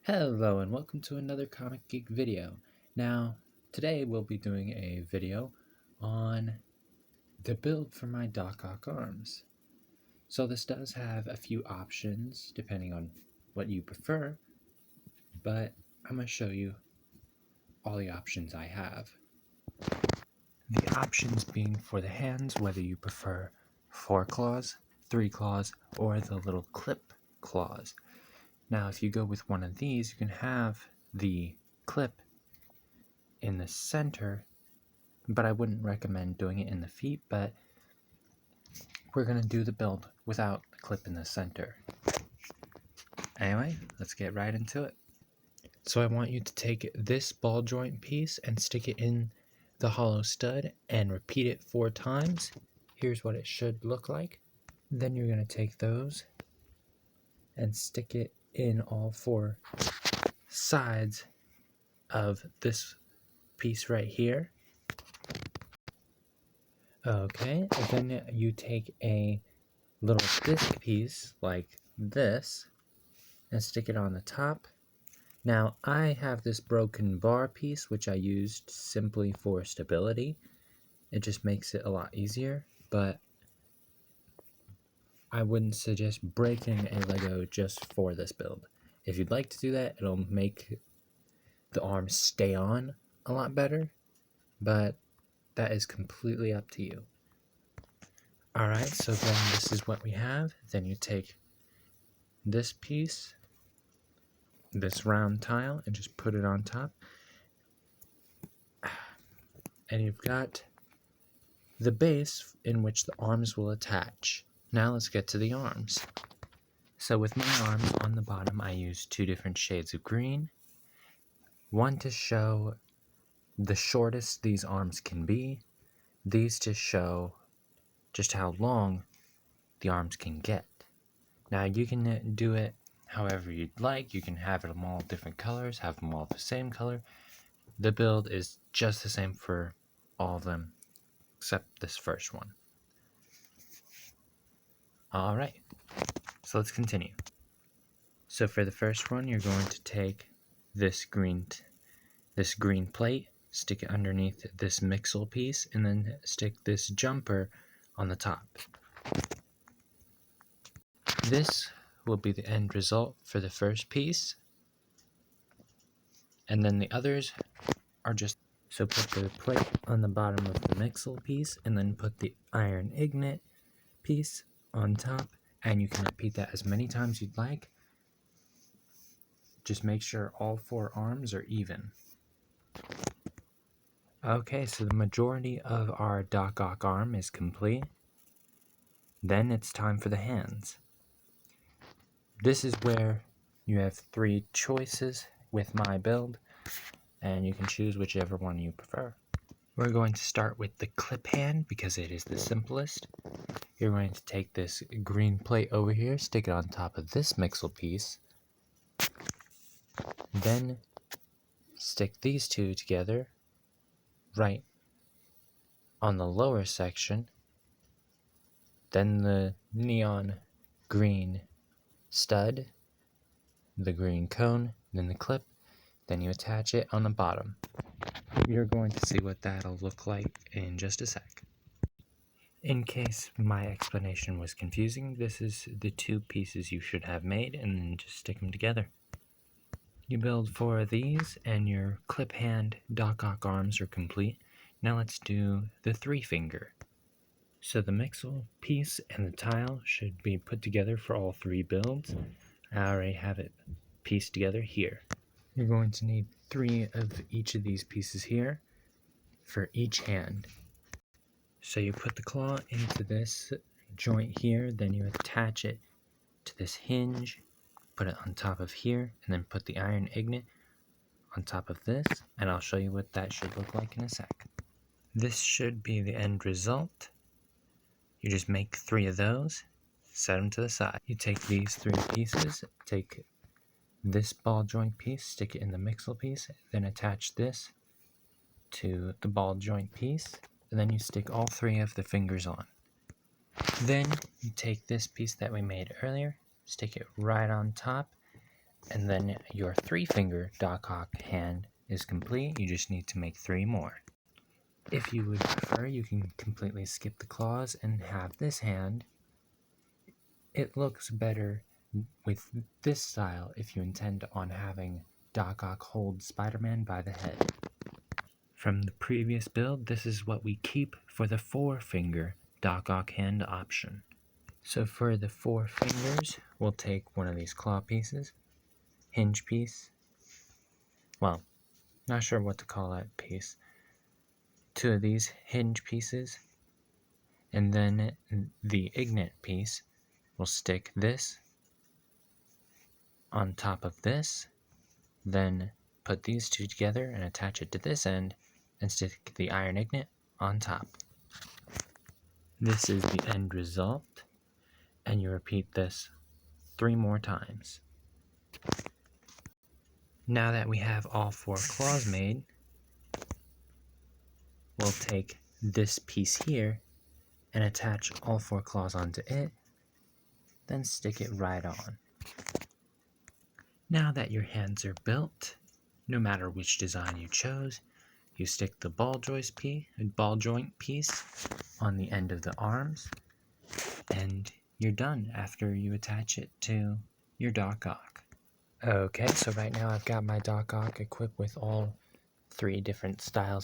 Hello and welcome to another Comic Geek video. Now, today we'll be doing a video on the build for my Doc Ock arms. So this does have a few options depending on what you prefer, but I'm going to show you all the options I have. The options being for the hands, whether you prefer 4 claws, 3 claws, or the little clip claws. Now, if you go with one of these, you can have the clip in the center, but I wouldn't recommend doing it in the feet, but we're going to do the build without the clip in the center. Anyway, let's get right into it. So I want you to take this ball joint piece and stick it in the hollow stud and repeat it 4 times. Here's what it should look like. Then you're going to take those and stick it in all 4 sides of this piece right here. Okay, and then you take a little disc piece like this and stick it on the top. Now I have this broken bar piece which I used simply for stability. It just makes it a lot easier, but I wouldn't suggest breaking a Lego just for this build. If you'd like to do that, it'll make the arms stay on a lot better, but that is completely up to you. Alright, so then this is what we have. Then you take this piece, this round tile, and just put it on top. And you've got the base in which the arms will attach. Now let's get to the arms. So with my arms on the bottom, I use 2 different shades of green. One to show the shortest these arms can be. These to show just how long the arms can get. Now you can do it however you'd like. You can have them all different colors, have them all the same color. The build is just the same for all of them except this first one. Alright, so let's continue. So for the first one, you're going to take this green plate, stick it underneath this mixel piece, and then stick this jumper on the top. This will be the end result for the first piece, and then the others are just, so put the plate on the bottom of the mixel piece, and then put the iron ingot piece on top, and you can repeat that as many times you'd like. Just make sure all 4 arms are even. Okay, so the majority of our Doc Ock arm is complete. Then it's time for the hands. This is where you have 3 choices with my build, and you can choose whichever one you prefer. We're going to start with the clip hand because it is the simplest. You're going to take this green plate over here, stick it on top of this mixel piece, then stick these 2 together right on the lower section, then the neon green stud, the green cone, then the clip, then you attach it on the bottom. You're going to see what that'll look like in just a sec. In case my explanation was confusing, this is the 2 pieces you should have made, and then just stick them together. You build 4 of these, and your clip hand Doc Ock arms are complete. Now let's do the 3-finger. So the mixel piece and the tile should be put together for all 3 builds. I already have it pieced together here. You're going to need 3 of each of these pieces here for each hand. So you put the claw into this joint here, then you attach it to this hinge, put it on top of here, and then put the iron ingot on top of this, and I'll show you what that should look like in a sec. This should be the end result. You just make 3 of those, set them to the side. You take these 3 pieces, take this ball joint piece, stick it in the mixel piece, then attach this to the ball joint piece, and then you stick all 3 of the fingers on. Then you take this piece that we made earlier, stick it right on top, And then your 3-finger Doc Ock hand is complete. You just need to make 3 more. If you would prefer, you can completely skip the claws and have this hand. It looks better with this style if you intend on having Doc Ock hold Spider-Man by the head. From the previous build, this is what we keep for the 4-finger Doc Ock hand option. So for the 4 fingers, we'll take one of these claw pieces, hinge piece, well, not sure what to call that piece, 2 of these hinge pieces, and then the ignite piece. We'll stick this on top of this, then put these 2 together and attach it to this end, and stick the iron ignite on top. This is the end result, and you repeat this 3 more times. Now that we have all 4 claws made, we'll take this piece here and attach all 4 claws onto it, then stick it right on. Now that your hands are built, no matter which design you chose, you stick the ball joint piece on the end of the arms, and you're done after you attach it to your Doc Ock. Okay, so right now I've got my Doc Ock equipped with all 3 different styles